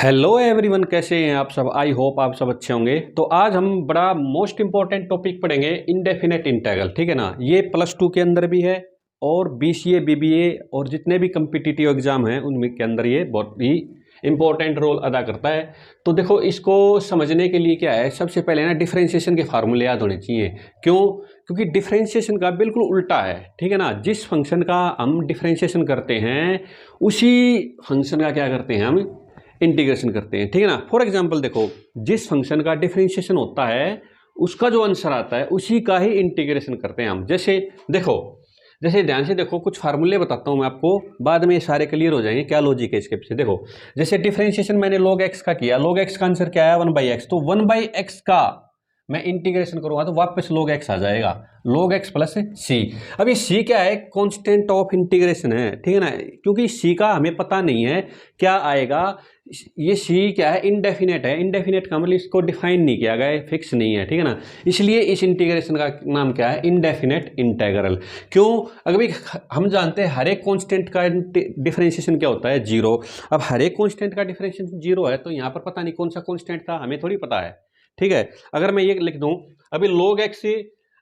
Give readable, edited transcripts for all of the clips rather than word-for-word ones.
Hello everyone, कैसे हैं आप सब। आई होप आप सब अच्छे होंगे। तो आज हम बड़ा मोस्ट इंपॉर्टेंट टॉपिक पढ़ेंगे, इंडेफिनेट इंटीग्रल। ठीक है ना। ये +2 के अंदर भी है और बीसीए बीबीए और जितने भी कम्पिटिटिव एग्जाम हैं उनमें के अंदर ये बहुत ही इंपॉर्टेंट रोल अदा करता है। तो देखो, इसको समझने के लिए क्या है, सबसे पहले ना डिफरेंशिएशन के फार्मूले याद होने चाहिए। क्यों? क्योंकि डिफरेंशिएशन का बिल्कुल उल्टा है। ठीक है ना। जिस फंक्शन का हम डिफरेंशिएशन करते हैं उसी फंक्शन का क्या करते हैं, हम इंटीग्रेशन करते हैं। ठीक है ना। फॉर एग्जांपल देखो, जिस फंक्शन का डिफरेंशिएशन होता है उसका जो आंसर आता है उसी का ही इंटीग्रेशन करते हैं हम। जैसे देखो, जैसे ध्यान से देखो, कुछ फार्मूले बताता हूं मैं आपको, बाद में ये सारे क्लियर हो जाएंगे क्या लॉजिक है इसके पीछे। देखो, जैसे डिफरेंशिएशन मैंने log x का किया, log x का आंसर क्या आया 1/x, तो 1/x का मैं इंटीग्रेशन करूंगा तो वापस log x आ जाएगा, log x प्लस c। अब ये c क्या है, कांस्टेंट ऑफ इंटीग्रेशन है। ठीक है ना। क्योंकि c का हमें पता नहीं है क्या आएगा। ये c क्या है, इनडेफिनेट है। इनडेफिनेट का मतलब इसको डिफाइन नहीं किया गया, फिक्स नहीं है। ठीक है ना। इसलिए इस इंटीग्रेशन का नाम क्या है, इनडेफिनेट इंटीग्रल। क्यों? अगर हम जानते हैं हर एक कांस्टेंट का डिफरेंशिएशन क्या होता है, जीरो। अब हर एक कांस्टेंट का डिफरेंशिएशन जीरो है तो यहाँ पर पता नहीं कौन सा कांस्टेंट था, हमें थोड़ी पता है। ठीक है। अगर मैं ये लिख दूं अभी log x से,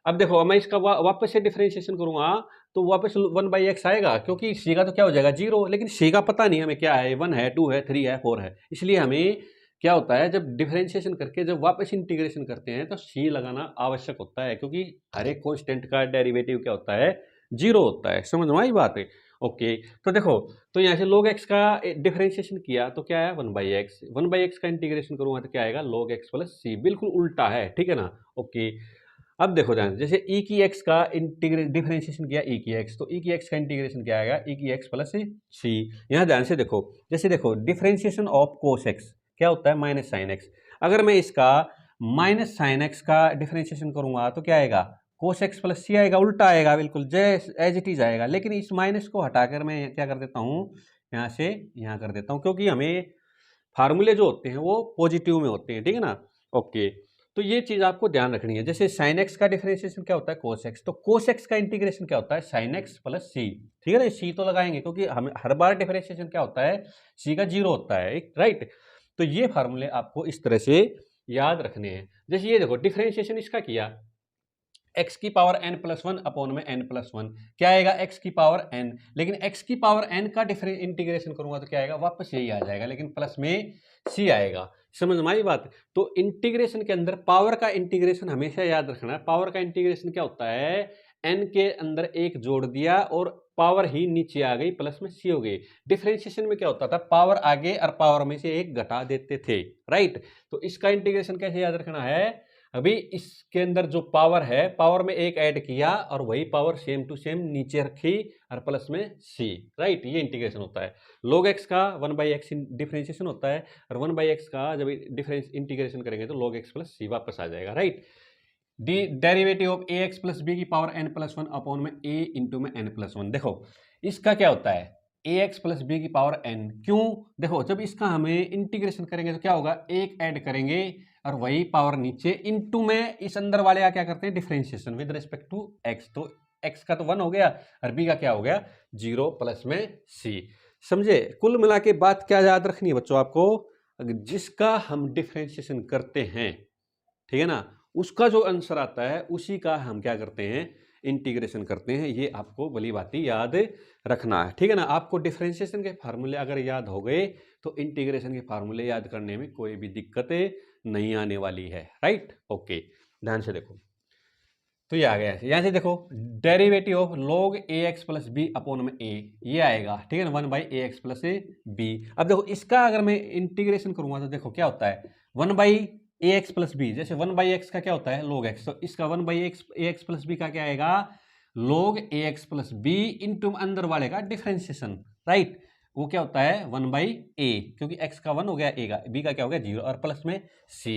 अब देखो मैं इसका वापस से डिफरेंशिएशन करूंगा तो वापस 1/x आएगा, क्योंकि c का तो क्या हो जाएगा, जीरो। लेकिन c का पता नहीं हमें क्या है, 1 है, 2 है, 3 है, 4 है। इसलिए हमें क्या होता है, जब डिफरेंशिएशन करके जब वापस इंटीग्रेशन करते हैं तो c लगाना आवश्यक होता है, क्योंकि हर एक कांस्टेंट का डेरिवेटिव क्या होता है, जीरो होता है। समझ में आई बात है। ओके। तो देखो, तो यहाँ से log x का डिफरेंशिएशन किया तो क्या है, 1/x। 1/x का इंटीग्रेशन करूंगा तो क्या आएगा, log x प्लस c। बिल्कुल उल्टा है। ठीक है ना। ओके। अब देखो ध्यान से, जैसे e की x का डिफरेंशिएशन किया, e की x, तो e की x का इंटीग्रेशन क्या आएगा, e की x प्लस c। यहाँ ध्यान से देखो, जैसे देखो डिफरेंशिएशन ऑफ cos x क्या होता है, माइनस साइन x। अगर मैं इसका माइनस साइन x का डिफरेंशिएशन करूंगा तो क्या आएगा, cos x प्लस c आएगा। उल्टा आएगा, बिल्कुल जैस एज इट इज आएगा। लेकिन इस माइनस को हटाकर मैं क्या कर देता हूँ, यहाँ से यहाँ कर देता हूँ, क्योंकि हमें फार्मूले जो होते हैं वो पॉजिटिव में होते हैं। ठीक है ना। ओके। तो ये चीज आपको ध्यान रखनी है। जैसे साइन एक्स का डिफरेंशिएशन क्या होता है, कोस एक्स, तो कोस एक्स का इंटीग्रेशन क्या होता है, साइन एक्स प्लस सी। ठीक है ना। सी तो लगाएंगे क्योंकि हमें हर बार डिफरेंशिएशन क्या होता है, सी का जीरो होता है, राइट। तो ये फार्मूले आपको इस तरह से याद रखने हैं। जैसे ये देखो, डिफरेंशिएशन इसका किया, x की power n plus one upon में n प्लस वन, क्या आएगा, x की पावर n। लेकिन x की पावर n का इंटीग्रेशन करूंगा तो क्या आएगा, वापस यही आ जाएगा, लेकिन प्लस में c आएगा। समझ में आई बात। तो इंटीग्रेशन के अंदर पावर का इंटीग्रेशन हमेशा याद रखना है। पावर का इंटीग्रेशन क्या होता है, n के अंदर एक जोड़ दिया और पावर ही नीचे आ गई, प्लस में c हो गई। डिफरेंशिएशन में क्या होता था, पावर आगे और पावर में से एक घटा देते थे, राइट। तो इसका इंटीग्रेशन कैसे याद रखना है, अभी इसके अंदर जो पावर है, पावर में एक ऐड किया और वही पावर सेम टू सेम नीचे रखी और प्लस में c, राइट। ये इंटीग्रेशन होता है। log x का 1/x डिफरेंशिएशन होता है, और 1/x का जब डिफरेंस इंटीग्रेशन करेंगे तो log x प्लस c वापस आ जाएगा, right. Derivative of ax plus B की power n plus one upon में a इंटू में n प्लस वन। देखो इसका क्या होता है, ax प्लस बी की पावर n। क्यों? देखो जब इसका हमें इंटीग्रेशन करेंगे तो क्या होगा, एक ऐड करेंगे और वही पावर नीचे इंटू में इस अंदर वाले का क्या करते हैं, differentiation with respect to x। तो x का तो 1 हो गया और b का क्या हो गया, 0 प्लस में c। समझे। कुल मिला के बात क्या याद रखनी है बच्चों आपको, जिसका हम डिफरेंशिएशन करते हैं, ठीक है ना, उसका जो आंसर आता है उसी का हम क्या करते हैं, इंटीग्रेशन करते हैं। ये आपको भली बाती याद रखना है। ठीक है ना। आपको डिफरेंशिएशन के फार्मूले अगर याद हो गए तो इंटीग्रेशन के फार्मूले याद करने में कोई भी दिक्कत नहीं आने वाली है, राइट। ओके, ध्यान से देखो, तो ये आ गया ऐसे। यहाँ से देखो, derivative of log ax plus B upon में a, ये आएगा। ठीक है ना, 1/ax प्लस बी। अब देखो इसका अगर मैं इंटीग्रेशन करूंगा तो देखो क्या होता है, 1/ax प्लस बी। जैसे 1/x का क्या होता है, log x, तो इसका 1/ax प्लस बी का क्या आएगा, log ax plus B into अंदर वाले का डिफरेंशिएशन, राइट। वो क्या होता है, 1/a, क्योंकि x का 1 हो गया, a का, b का क्या हो गया, 0, और प्लस में c,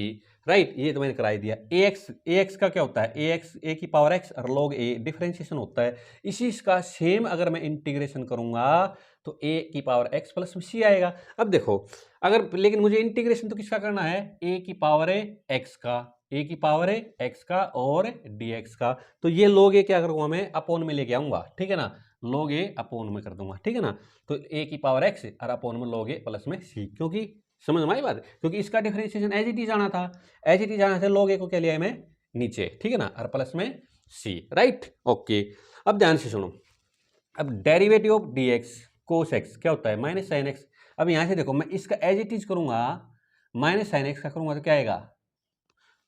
राइट। ये तो मैंने कराई दिया। ax का क्या होता है, a की पावर x और log a डिफरेंशिएशन होता है। इसी इसका सेम अगर मैं इंटीग्रेशन करूंगा तो a की पावर x प्लस में c आएगा। अब देखो अगर, लेकिन मुझे इंटीग्रेशन तो किसका करना है, a की पावर है x का, a की पावर है x का और dx का। तो ये log a क्या करूंगा, मैं अपोन में लेके आऊंगा। ठीक है ना, log a अपोन में कर दूंगा। ठीक है ना। तो a की पावर x और अपोन में log a प्लस में c, क्योंकि समझ में आई बात, क्योंकि इसका डिफरेंशिएशन एज इट इज आना था, एज इट इज आना था, log a को क्या लिया है मैं नीचे, ठीक है ना, और प्लस में c, राइट। ओके, अब ध्यान से सुनो, अब derivative of dx cos x क्या होता है माइनस साइन एक्स। अब यहां से देखो, मैं इसका एज इट इज करूंगा, माइनस साइन एक्स का करूंगा तो क्या आएगा,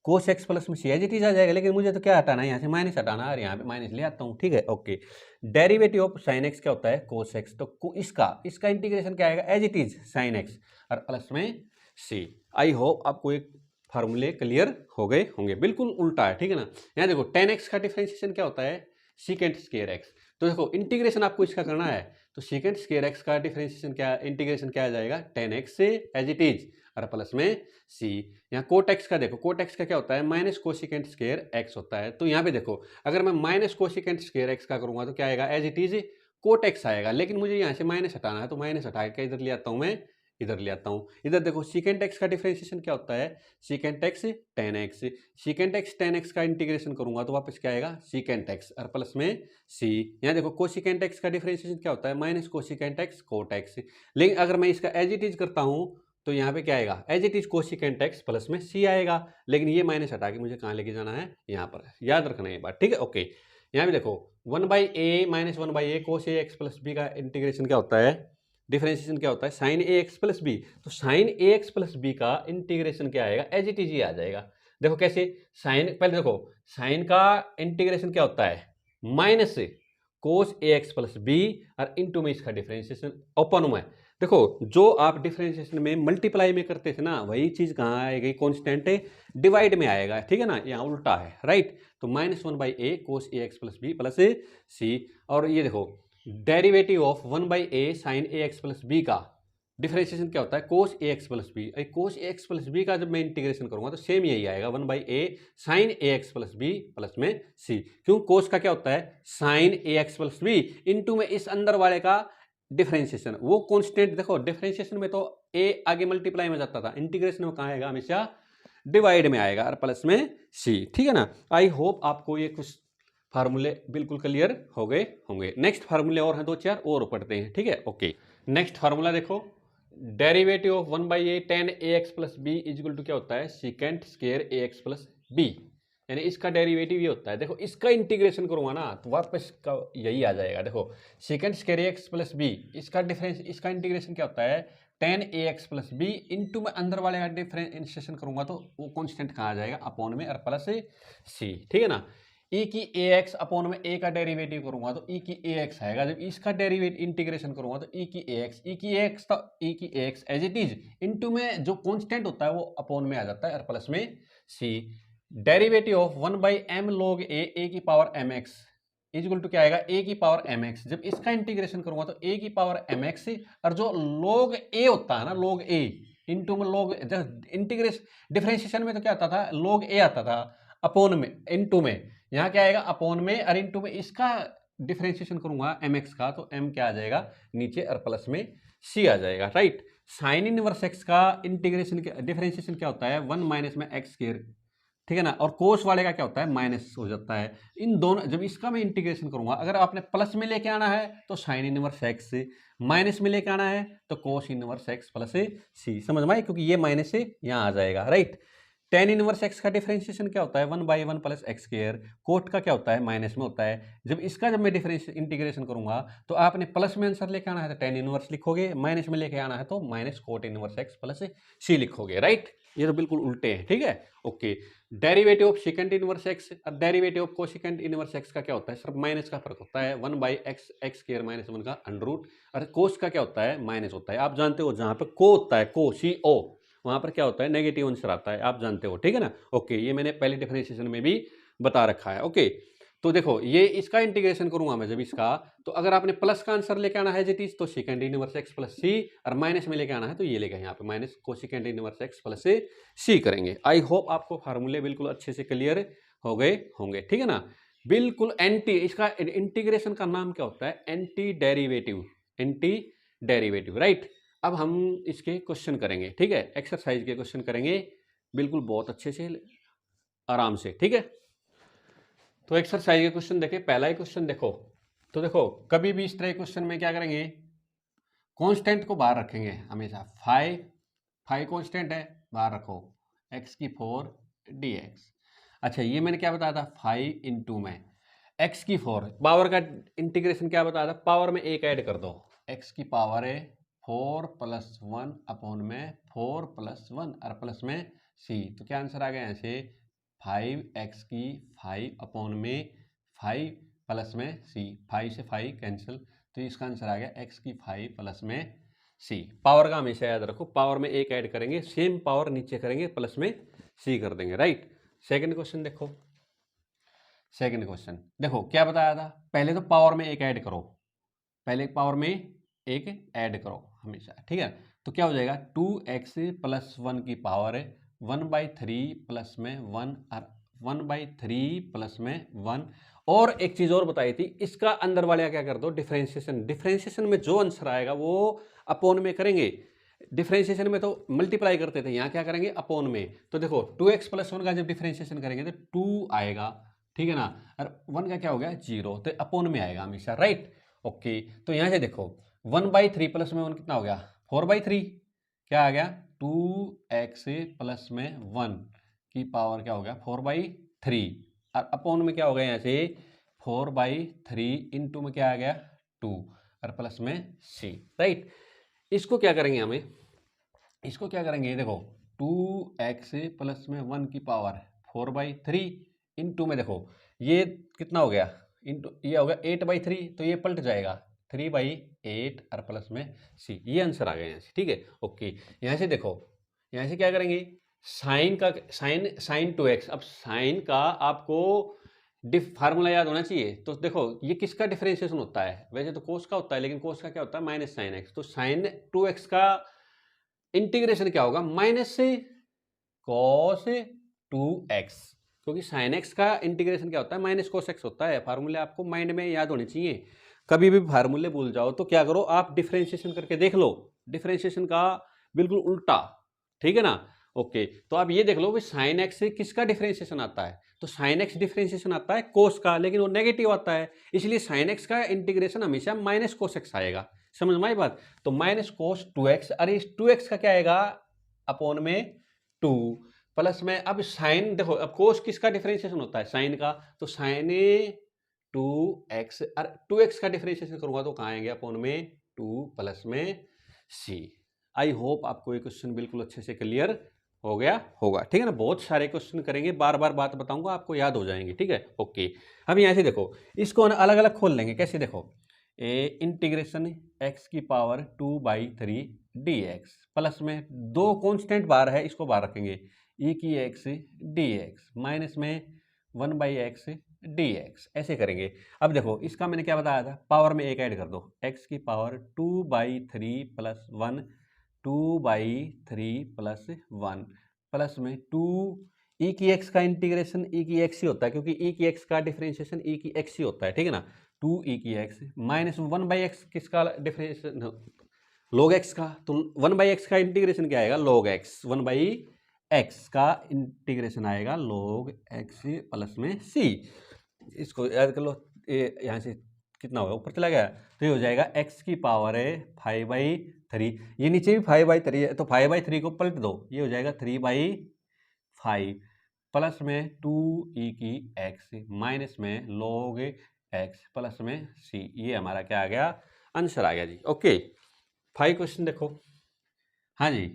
कोस एक्स प्लस में सी एज इट इज आ जाएगा, लेकिन मुझे तो क्या हटाना है, यहाँ से माइनस हटाना है, और यहाँ पे माइनस ले आता हूँ, ठीक है। Okay, derivative of sine x क्या होता है कोस एक्स, तो इसका इंटीग्रेशन क्या आएगा as it is sine X और प्लस में सी। आई होप आपको एक फार्मूले क्लियर हो गए होंगे, बिल्कुल उल्टा है, ठीक है ना। यहाँ देखो टेन एक्स का डिफरेंशिएशन क्या होता है सीकेंट स्क्वायर एक्स, तो देखो इंटीग्रेशन आपको इसका करना है, तो सीकेंट स्क्वायर एक्स का डिफरेंशिएशन क्या, इंटीग्रेशन क्या आ जाएगा टेन एक्स से एज इट इज और प्लस में सी। यहाँ कोट एक्स का देखो, कोट एक्स का क्या होता है माइनस कोसिकेंट स्क्वायर एक्स होता है, तो यहाँ पे देखो अगर मैं माइनस कोसिकेंट स्क्वायर एक्स का करूंगा तो क्या आएगा as it is cot X आएगा, लेकिन मुझे यहाँ से माइनस हटाना है, तो माइनस हटा के इधर ले आता हूँ, मैं इधर ले आता हूँ। इधर देखो सीकेंट एक्स का डिफरेंशिएशन क्या होता है secant x ten x, secant x ten x का इंटीग्रेशन करूंगा तो वापस क्या आएगा सीकेंट एक्स और प्लस में सी। यहाँ देखो कोसिकेंट एक्स का डिफरेंशिएशन क्या होता है minus cosecant X cot X, लेकिन अगर मैं इसका एज इट इज करता हूँ तो यहाँ पे क्या आएगा as it is cosecant X plus में सी आएगा, लेकिन ये माइनस हटा के मुझे कहाँ लेके जाना है यहाँ पर, याद रखना ये बात, ठीक है। ओके, यहाँ पे देखो one by A minus one by A cos A X plus B का इंटीग्रेशन क्या होता है, डिफरेंशिएशन क्या होता है sine A X plus B, तो sine A X plus B का इंटीग्रेशन क्या आएगा एज इट इज ही आ जाएगा। देखो कैसे, साइन पहले देखो साइन का इंटीग्रेशन क्या होता है minus cos A X plus B और इंटू में इसका डिफरेंशिएशन ओपन में। देखो जो आप डिफरेंशिएशन में मल्टीप्लाई में करते थे ना वही चीज कहाँ आएगी कॉन्स्टेंट डिवाइड में आएगा, ठीक है ना, यहाँ उल्टा है, राइट। तो minus one by A cos A X plus B plus C, और ये देखो derivative of one by A sine A X plus B का डिफरेंशिएशन क्या होता है cos A X plus B, cos A X plus B का जब मैं इंटीग्रेशन करूंगा तो सेम यही आएगा one by A sine A X plus B plus में सी, क्यों कोस का क्या होता है sine A X plus B into में इस अंदर वाले का डिफरेंशिएशन, वो कांस्टेंट देखो डिफरेंशिएशन में तो ए आगे मल्टीप्लाई में जाता था, इंटीग्रेशन में कहाँ आएगा हमेशा डिवाइड में आएगा और प्लस में सी, ठीक है ना। आई होप आपको ये कुछ फार्मूले बिल्कुल क्लियर हो गए होंगे। नेक्स्ट फार्मूले और हैं दो चार और पढ़ते हैं, ठीक है। ओके, नेक्स्ट फार्मूला देखो, derivative of one by A tan A X plus B is equal to क्या होता है secant square A X plus B, यानी इसका डेरिवेटिव ये होता है। देखो इसका इंटीग्रेशन करूंगा ना तो वापस का यही आ जाएगा, देखो secant square X plus B, इसका डिफरेंस इसका इंटीग्रेशन क्या होता है tan A X plus B into में अंदर वाले का डिफरेंशिएशन करूंगा तो वो कॉन्स्टेंट कहाँ आ जाएगा अपॉन में और प्लस सी, ठीक है ना। ई की ए एक्स अपॉन में ए का डेरिवेटिव करूंगा तो ई की ए एक्स आएगा, जब इसका डेरिवेटिव इंटीग्रेशन करूंगा तो ई की ए एक्स, ई की ए एक्स तो ई की A X as it is into में जो कांस्टेंट होता है वो अपॉन में आ जाता है और प्लस में C. Derivative of one by M log A की power M X is equal to क्या आएगा ए की पावर एम एक्स, जब इसका इंटीग्रेशन करूंगा तो ए की पावर एम एक्स और जो लॉग ए होता है ना लॉग ए इंटू में लॉग इंटीग्रेशन डिफरेंशिएशन में तो क्या आता था लॉग ए आता था अपॉन में इंटू में, यहाँ क्या आएगा अपॉन में और इंटू में इसका डिफरेंशिएशन करूंगा एम एक्स का तो एम क्या आ जाएगा नीचे और प्लस में सी आ जाएगा, राइट। साइन इनवर्स एक्स का इंटीग्रेशन डिफरेंशिएशन क्या होता है वन माइनस में एक्स स्क्वायर, ठीक है ना, और कोस वाले का क्या होता है माइनस हो जाता है। इन दोनों जब इसका मैं इंटीग्रेशन करूंगा, अगर आपने प्लस में लेके आना है तो साइन इनवर्स एक्स, माइनस में लेके आना है तो कोस इनवर्स एक्स प्लस सी, समझ में आए, क्योंकि ये माइनस से यहाँ आ जाएगा, राइट। टेन इनवर्स एक्स का डिफरेंशिएशन क्या होता है one by one plus X square, cot का क्या होता है माइनस में होता है, जब मैं डिफरेंस इंटीग्रेशन करूंगा तो आपने प्लस में आंसर लेके आना है तो टेन इनवर्स लिखोगे, माइनस में लेके आना है तो minus cot inverse X plus C लिखोगे, राइट। ये तो बिल्कुल उल्टे हैं, ठीक है। Okay, derivative of secant inverse X और derivative of cosecant inverse X का क्या होता है सिर्फ माइनस का फर्क होता है, one by x x square minus one का अंडर रूट, और कोस का क्या होता है माइनस होता है। आप जानते हो जहां पर को होता है को सी ओ वहां पर क्या होता है नेगेटिव आंसर आता है, आप जानते हो, ठीक है ना। ओके, ये मैंने पहले डिफरेंशिएशन में भी बता रखा है। ओके, तो देखो ये इसका इंटीग्रेशन करूंगा मैं जब इसका, तो अगर आपने प्लस का आंसर लेके आना है जिस तो second inverse X plus C, और माइनस में लेके आना है तो ये लेके यहाँ पे minus cosecant inverse X plus C करेंगे। आई होप आपको फार्मूले बिल्कुल अच्छे से क्लियर हो गए होंगे, ठीक है ना। बिल्कुल एंटी, इसका इंटीग्रेशन का नाम क्या होता है एंटी डेरिवेटिव, राइट। अब हम इसके क्वेश्चन करेंगे, ठीक है, एक्सरसाइज के क्वेश्चन करेंगे बिल्कुल बहुत अच्छे से आराम से, ठीक है। तो एक्सरसाइज के क्वेश्चन देखें, पहला ही क्वेश्चन देखो, तो देखो कभी भी इस तरह क्वेश्चन में क्या करेंगे कांस्टेंट को बाहर रखेंगे हमेशा, 5 फाइव कॉन्स्टेंट है, बाहर रखो, एक्स की 4 dx। अच्छा ये मैंने क्या बताया था, 5 इंटू में एक्स की 4, पावर का इंटीग्रेशन क्या बताया था, पावर में एक ऐड कर दो, एक्स की पावर है 4 + 1 अपॉन में 4 + 1 और प्लस में सी। तो क्या आंसर आ गया यहाँ से, 5x की 5 अपॉन में 5 प्लस में सी, 5 से 5 कैंसिल, तो इसका आंसर आ गया x की 5 प्लस में सी। पावर का हमेशा याद रखो, पावर में एक ऐड करेंगे, सेम पावर नीचे करेंगे, प्लस में सी कर देंगे, राइट। सेकंड क्वेश्चन देखो, सेकंड क्वेश्चन देखो क्या बताया था, पहले तो पावर में एक ऐड करो, पहले पावर में एक ऐड करो हमेशा, ठीक है। तो क्या हो जाएगा, 2x + 1 की पावर है 1/3 प्लस में 1 और 1/3 प्लस में 1। और एक चीज और बताई थी, इसका अंदर वाले क्या कर दो, डिफरेंशिएशन, डिफरेंशिएशन में जो आंसर आएगा वो अपोन में करेंगे। डिफरेंशिएशन में तो मल्टीप्लाई करते थे, यहाँ क्या करेंगे, अपोन में। तो देखो 2x + 1 का जब डिफरेंशिएशन करेंगे तो 2 आएगा, ठीक है ना, और 1 का क्या हो गया 0, तो अपोन में आएगा हमेशा, राइट। ओके, तो यहाँ से देखो 1/3 प्लस में 1 कितना हो गया, 4/3, क्या आ गया 2x प्लस में 1 की पावर क्या हो गया 4/3, और अपोन में क्या हो गया यहाँ से 4/3 इंटू में क्या आ गया 2 और प्लस में c, राइट। इसको क्या करेंगे हमें, इसको क्या करेंगे, देखो 2x प्लस में 1 की पावर 4/3 इंटू में देखो ये कितना हो गया, इंटू ये हो गया 8/3, तो ये पलट जाएगा 3/8 और प्लस में c, ये आंसर आ गया यहाँ से, ठीक है। ओके, यहाँ से देखो, यहाँ से क्या करेंगे, साइन का साइन 2x, अब साइन का आपको फार्मूला याद होना चाहिए। तो देखो ये किसका डिफरेंशिएशन होता है, वैसे तो कोस का होता है, लेकिन कोस का क्या होता है माइनस साइन एक्स, तो साइन 2x का इंटीग्रेशन क्या होगा, माइनस से कॉस 2x, क्योंकि साइन एक्स का इंटीग्रेशन क्या होता है माइनस कोस एक्स होता है। फार्मूले आपको माइंड में याद होने चाहिए, कभी भी फार्मूले भूल जाओ तो क्या करो, आप डिफरेंशिएशन करके देख लो, डिफरेंशिएशन का बिल्कुल उल्टा, ठीक है ना। ओके, तो आप ये देख लो साइन एक्स से किसका डिफरेंशिएशन आता है, तो साइन एक्स डिफरेंशिएशन आता है कोस का, लेकिन वो नेगेटिव आता है, इसलिए साइन एक्स का इंटीग्रेशन हमेशा माइनस कोस एक्स आएगा, समझ में आई बात। तो माइनस कोस 2x, अरे इस 2x का क्या आएगा अपॉन में 2 प्लस में, अब साइन देखो, अब कोस किसका डिफरेंशिएशन होता है साइन का, तो साइन 2x, और 2x का डिफरेंशिएशन करूंगा तो कहाँ आएंगे अपॉन में 2 प्लस में c। आई होप आपको ये क्वेश्चन बिल्कुल अच्छे से क्लियर हो गया होगा, ठीक है ना। बहुत सारे क्वेश्चन करेंगे, बार बार बात बताऊंगा आपको याद हो जाएंगे, ठीक है। ओके, अब यहाँ से देखो इसको अलग अलग खोल लेंगे, कैसे देखो, इंटीग्रेशन x की पावर 2/3 dx प्लस में दो कॉन्स्टेंट बार है, इसको बाहर रखेंगे, e की x dx माइनस में 1/x dx, ऐसे करेंगे। अब देखो इसका मैंने क्या बताया था, पावर में एक ऐड कर दो, x की पावर 2/3 + 1 2/3 + 1 प्लस में 2 e की x का इंटीग्रेशन e की x ही होता है, क्योंकि e की x का डिफरेंशिएशन e की x ही होता है, ठीक है ना। 2e की x माइनस 1/x किसका डिफरेंशिएशन, log x का, तो 1/x का इंटीग्रेशन क्या आएगा log x, 1/x का इंटीग्रेशन आएगा log x प्लस में c। इसको याद कर लो, यहाँ से कितना होगा ऊपर चला गया, तो ये हो जाएगा x की पावर है 5/3, ये नीचे भी 5/3 है, तो 5/3 को पलट दो, ये हो जाएगा 3/5 प्लस में 2e की x माइनस में log x प्लस में c, ये हमारा क्या आ गया आंसर आ गया जी। ओके, 5 क्वेश्चन देखो, हाँ जी,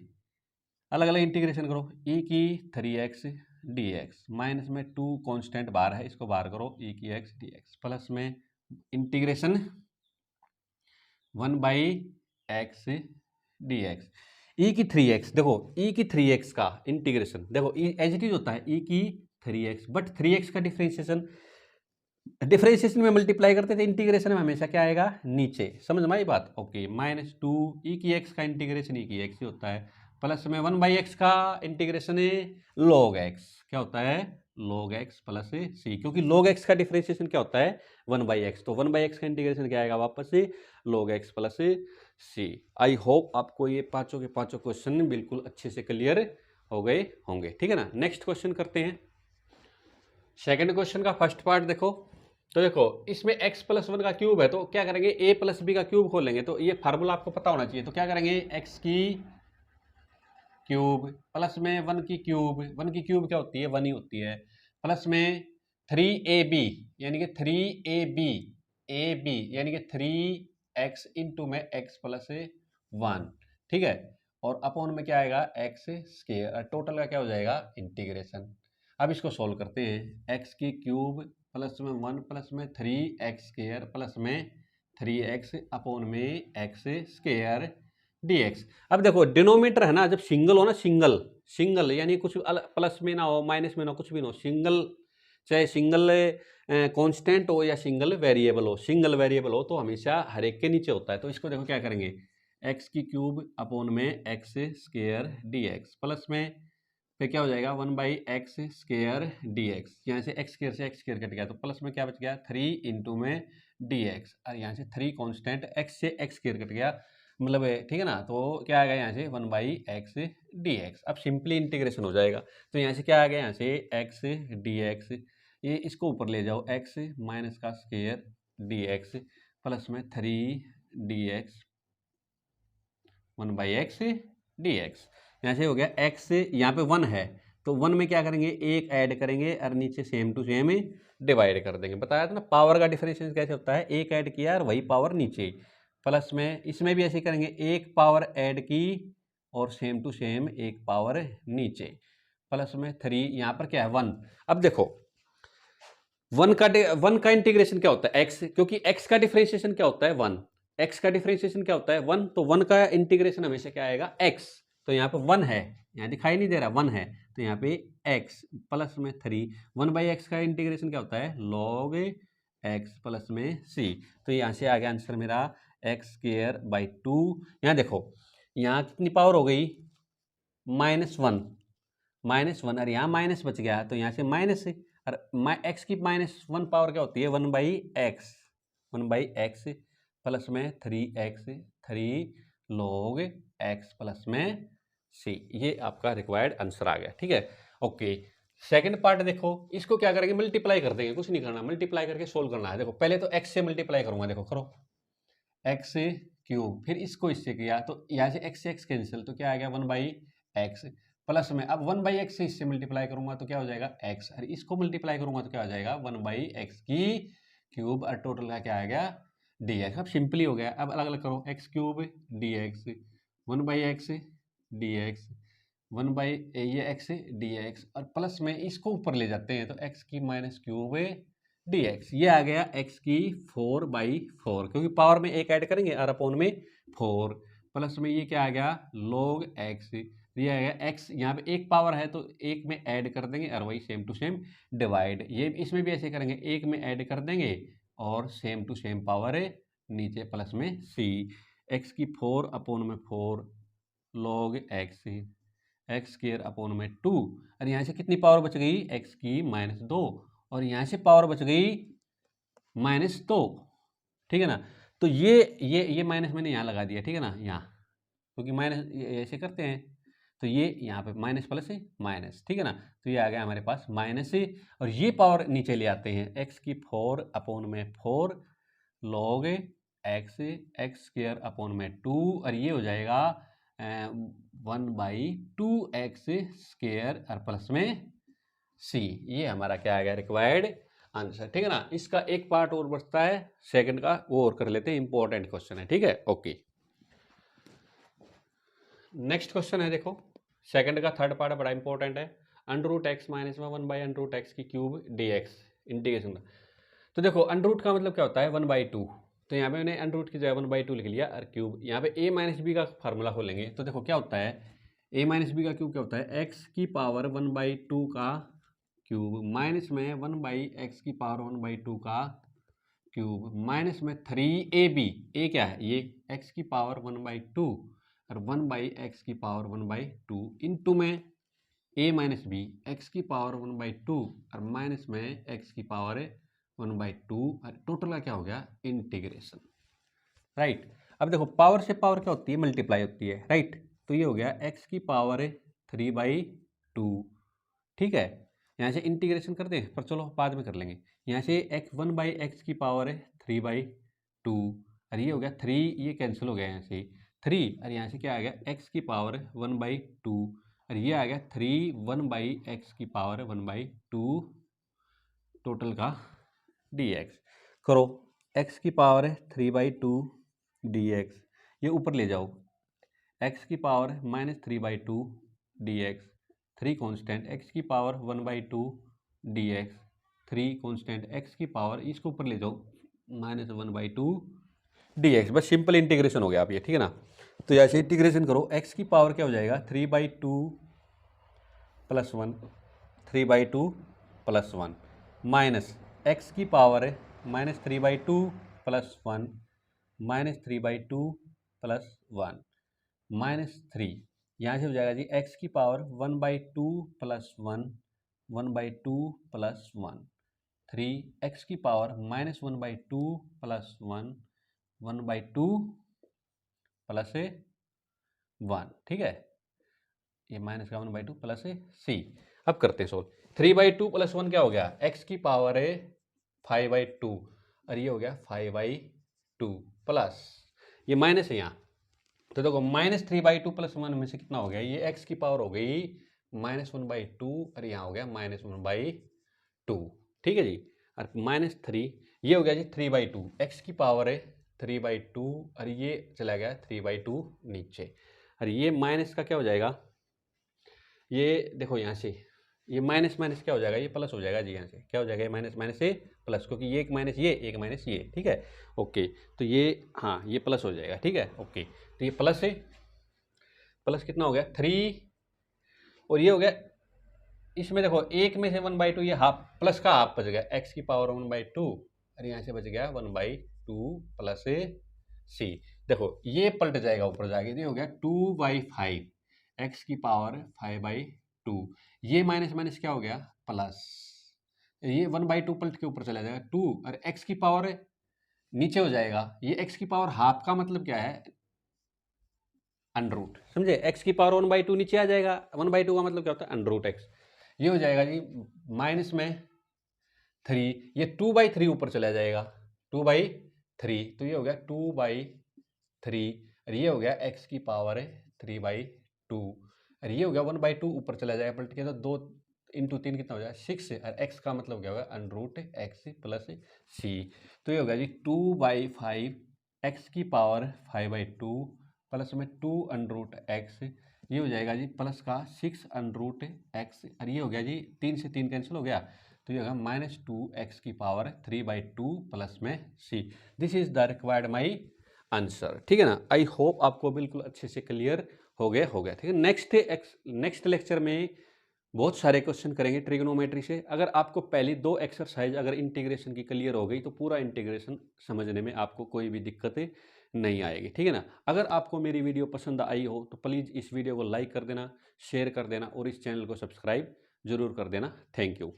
अलग अलग इंटीग्रेशन करो, e की 3x dx माइनस में 2 कांस्टेंट बाहर है, इसको बाहर करो, e की x dx प्लस में इंटीग्रेशन 1/x dx, e की 3x, देखो e की 3x का इंटीग्रेशन देखो एज इट इज होता है e की 3x, बट 3x का डिफरेंशिएशन में मल्टीप्लाई करते थे, इंटीग्रेशन में हमेशा क्या आएगा नीचे, समझ में आई बात। ओके, माइनस 2 e की x का इंटीग्रेशन e की x ही होता है, प्लस में 1/x का इंटीग्रेशन है log x, क्या होता है log x प्लस c, क्योंकि log x का डिफरेंशिएशन क्या होता है 1/x, तो 1/x का इंटीग्रेशन क्या आएगा वापस से log x plus c। I hope आपको ये पांचों के पांचों क्वेश्चन बिल्कुल अच्छे से क्लियर हो गए होंगे, ठीक है ना। नेक्स्ट क्वेश्चन करते हैं, सेकंड क्वेश्चन का फर्स्ट पार्ट देखो। तो देखो इसमें x + 1 का क्यूब है, तो क्या करेंगे a + b का क्यूब खोलेंगे, तो ये फार्मूला आपको पता होना चाहिए, तो क्या करेंगे x की क्यूब प्लस में 1 की क्यूब, 1 की क्यूब क्या होती है 1 ही होती है, प्लस में 3ab यानी कि 3ab यानी कि 3x इंटू में x प्लस 1, ठीक है, और अपॉन में क्या आएगा x स्क्वायर, टोटल का क्या हो जाएगा इंटीग्रेशन। अब इसको सोल्व करते हैं, x की क्यूब प्लस में 1 प्लस में 3x स्क्वायर प्लस में 3x अपॉन में x स्क्वायर dx। अब देखो डिनोमिनेटर है ना, जब सिंगल हो ना, सिंगल यानी कुछ प्लस में ना हो माइनस में ना हो, कुछ भी ना हो, सिंगल, चाहे सिंगल कांस्टेंट हो या सिंगल वेरिएबल हो तो हमेशा हर एक के नीचे होता है। तो इसको देखो क्या करेंगे, x की क्यूब अपॉन में x स्क्वायर dx प्लस में फिर क्या हो जाएगा 1/x स्क्वायर dx, यहाँ से x स्क्वायर कट गया तो प्लस में क्या बच गया 3 इंटू में dx, और यहाँ से 3 कांस्टेंट x से x स्क्वायर कट गया, मतलब ठीक है ना, तो क्या आ गया यहाँ से 1/x dx। अब सिंपली इंटीग्रेशन हो जाएगा, तो यहाँ से क्या आ गया, यहाँ से x dx, ये इसको ऊपर ले जाओ, x माइनस का स्क्वायर dx प्लस में 3dx 1/x dx, यहाँ से हो गया x, यहाँ पे 1 है तो 1 में क्या करेंगे एक ऐड करेंगे और नीचे सेम टू सेम डिवाइड कर देंगे। बताया था ना पावर का डिफरेंशिएशन कैसे होता है, एक ऐड किया और वही पावर नीचे, प्लस में इसमें भी ऐसे करेंगे, एक पावर ऐड की और सेम टू सेम एक पावर नीचे, प्लस में 3, यहाँ पर क्या है 1। अब देखो 1 का इंटीग्रेशन क्या होता है x, क्योंकि x का डिफरेंशिएशन क्या होता है 1, x का डिफरेंशिएशन क्या होता है 1, तो 1 का इंटीग्रेशन हमेशा क्या आएगा x, तो यहाँ पे 1 है, यहाँ दिखाई नहीं दे रहा 1 है तो यहाँ पे x प्लस में 3, 1/x का इंटीग्रेशन क्या होता है log x प्लस में c, तो यहाँ से आ गया आंसर मेरा x स्क्वायर बाई 2। यहाँ देखो यहाँ कितनी पावर हो गई -1 और यहाँ माइनस बच गया तो यहाँ से माइनस, और x की -1 पावर क्या होती है 1/x प्लस में 3x 3 log x प्लस में c, ये आपका रिक्वायर्ड आंसर आ गया, ठीक है ओके। सेकंड पार्ट देखो, इसको क्या करेंगे मल्टीप्लाई कर देंगे, कुछ नहीं करना, मल्टीप्लाई करके सोल्व करना है। देखो पहले तो x से मल्टीप्लाई करूंगा, देखो करो x क्यूब, फिर इसको इससे किया तो यहाँ से x कैंसिल, तो क्या आ गया 1/x प्लस में, अब 1/x से इससे मल्टीप्लाई करूंगा तो क्या हो जाएगा x, और इसको मल्टीप्लाई करूंगा तो क्या हो जाएगा 1/x की क्यूब, और टोटल का क्या आ गया dx। अब सिंपली हो गया, अब अलग अलग करो, x cube dx 1/x dx 1 ये x dx, और प्लस में इसको ऊपर ले जाते हैं तो x की माइनस क्यूब dx, ये आ गया x की 4/4, क्योंकि पावर में एक ऐड करेंगे और अपॉन में 4, प्लस में ये क्या आ गया log x, ये आ गया x, यहाँ पे एक पावर है तो एक में ऐड कर देंगे और वही सेम टू सेम डिवाइड, ये इसमें भी ऐसे करेंगे, एक में ऐड कर देंगे और सेम टू सेम पावर है नीचे प्लस में c, x की 4 अपॉन में 4 log x स्क्वायर अपॉन में 2, और यहाँ से कितनी पावर बच गई x की -2, और यहाँ से पावर बच गई -2, ठीक है ना, तो ये माइनस मैंने यहाँ लगा दिया, ठीक है ना, यहाँ क्योंकि माइनस ऐसे करते हैं तो ये यहाँ पे माइनस प्लस है माइनस, ठीक है ना, तो ये आ गया हमारे पास माइनस, और ये पावर नीचे ले आते हैं, x की 4 अपॉन में 4 log x स्क्वायर अपॉन में 2, और ये हो जाएगा 1/2x स्क्वायर और प्लस में c, ये हमारा क्या आ गया रिक्वायर्ड आंसर, ठीक है ना। इसका एक पार्ट और बचता है सेकंड का, वो और कर लेते हैं, इंपॉर्टेंट क्वेश्चन है, ठीक है ओके। नेक्स्ट क्वेश्चन है, देखो सेकंड का थर्ड पार्ट बड़ा इंपॉर्टेंट है, √x माइनस में 1/√x की क्यूब dx इंटीग्रेशन का। तो देखो √ का मतलब क्या होता है 1/2, तो यहाँ पे मैंने √ की जगह 1/2 लिख लिया, और क्यूब यहाँ पे a माइनस बी का फार्मूला खोलेंगे तो देखो क्या होता है a माइनस बी का क्यूब क्या होता है x की पावर 1/2 का क्यूब माइनस में 1/x की पावर 1/2 का क्यूब माइनस में 3ab, a क्या है ये x की पावर 1/2 और 1/x की पावर 1/2 इंटू में a माइनस बी x की पावर 1/2 और माइनस में x की पावर 1/2, और टोटल का क्या हो गया इंटीग्रेशन, राइट। अब देखो पावर से पावर क्या होती है मल्टीप्लाई होती है, राइट, तो ये हो गया x की पावर 3/2, ठीक है, यहाँ से इंटीग्रेशन कर दें, पर चलो बाद में कर लेंगे, यहाँ से 1/x की पावर 3/2, और ये हो गया 3, ये कैंसिल हो गया यहाँ से, 3 और यहाँ से क्या आ गया x की पावर 1/2 और ये आ गया 3 1/x की पावर 1/2 टोटल का dx। करो, x की पावर है 3/2 dx, ये ऊपर ले जाओ, x की पावर -3/2 dx, 3 कांस्टेंट, x की पावर 1/2 dx, 3 कांस्टेंट, x की पावर इसको ऊपर ले जाओ -1/2 dx। बस सिंपल इंटीग्रेशन हो गया आप ये, ठीक है ना। तो ऐसे इंटीग्रेशन करो, x की पावर क्या हो जाएगा 3/2 + 1, 3/2 + 1 माइनस x की पावर है -3/2 + 1 -3/2 + 1 -3, यहाँ से हो जाएगा जी x की पावर 1/2 + 1 1/2 + 1 3 x की पावर -1/2 + 1 1/2 + 1, ठीक है, ये माइनस का 1/2 प्लस c। अब करते हैं सोल्व। 3/2 + 1 क्या हो गया, x की पावर है 5/2 और ये हो गया 5/2 प्लस ये माइनस है यहाँ, तो देखो -3/2 + 1 में से कितना हो गया, ये x की पावर हो गई -1/2 और यहाँ हो गया -1/2, ठीक है जी। और -3 ये हो गया जी 3/2, x की पावर है 3/2 और ये चला गया 3/2 नीचे, और ये माइनस का क्या हो जाएगा, ये देखो यहाँ से ये माइनस माइनस क्या हो जाएगा, ये प्लस हो जाएगा जी, यहाँ से क्या हो जाएगा, माइनस माइनस से प्लस, क्योंकि ये एक माइनस ये एक माइनस ये, ठीक है, ओके। तो ये हाँ ये प्लस हो जाएगा, ठीक है, ओके। तो ये प्लस है, प्लस कितना हो गया 3 और ये हो गया, इसमें देखो एक में से 1/2 ये हाफ प्लस का हाफ बच गया, x की पावर 1/2 और यहाँ से बच गया 1/2 प्लस c। देखो ये पलट जाएगा ऊपर जाके, ये हो गया 2/5 x की पावर 5/2, ये माइनस माइनस क्या हो गया प्लस, ये 1/2 पलट के ऊपर चला जाएगा 2 और x की पावर नीचे हो जाएगा, ये x की पावर हाफ का मतलब क्या है अंडर रूट, समझे, x की पावर 1/2 नीचे आ जाएगा, 1/2 का मतलब क्या होता है अंडर रूट x, ये हो जाएगा जी माइनस में 3, ये 2/3 ऊपर चला जाएगा 2/3, तो ये हो गया 2/3 और ये हो गया x की पावर है 3/2 और ये हो गया 1/2 ऊपर चला जाएगा पलट के, तो 2 × 3 कितना हो जाएगा 6 और x का मतलब क्या होगा under root x plus c। तो ये हो गया जी 2/5 x की पावर 5/2 प्लस में 2 अंडर रूट x, ये हो जाएगा जी प्लस का 6 अंडर रूट x और ये हो गया जी 3 से 3 कैंसिल हो गया, तो ये होगा -2x की पावर 3/2 प्लस में c। This is the required my answer, ठीक है ना। आई होप आपको बिल्कुल अच्छे से क्लियर हो गया, ठीक है। नेक्स्ट लेक्चर में बहुत सारे क्वेश्चन करेंगे ट्रिग्नोमेट्री से। अगर आपको पहली 2 एक्सरसाइज अगर इंटीग्रेशन की क्लियर हो गई तो पूरा इंटीग्रेशन समझने में आपको कोई भी दिक्कतें नहीं आएगी, ठीक है ना। अगर आपको मेरी वीडियो पसंद आई हो तो प्लीज़ इस वीडियो को लाइक कर देना, शेयर कर देना और इस चैनल को सब्सक्राइब जरूर कर देना। Thank you.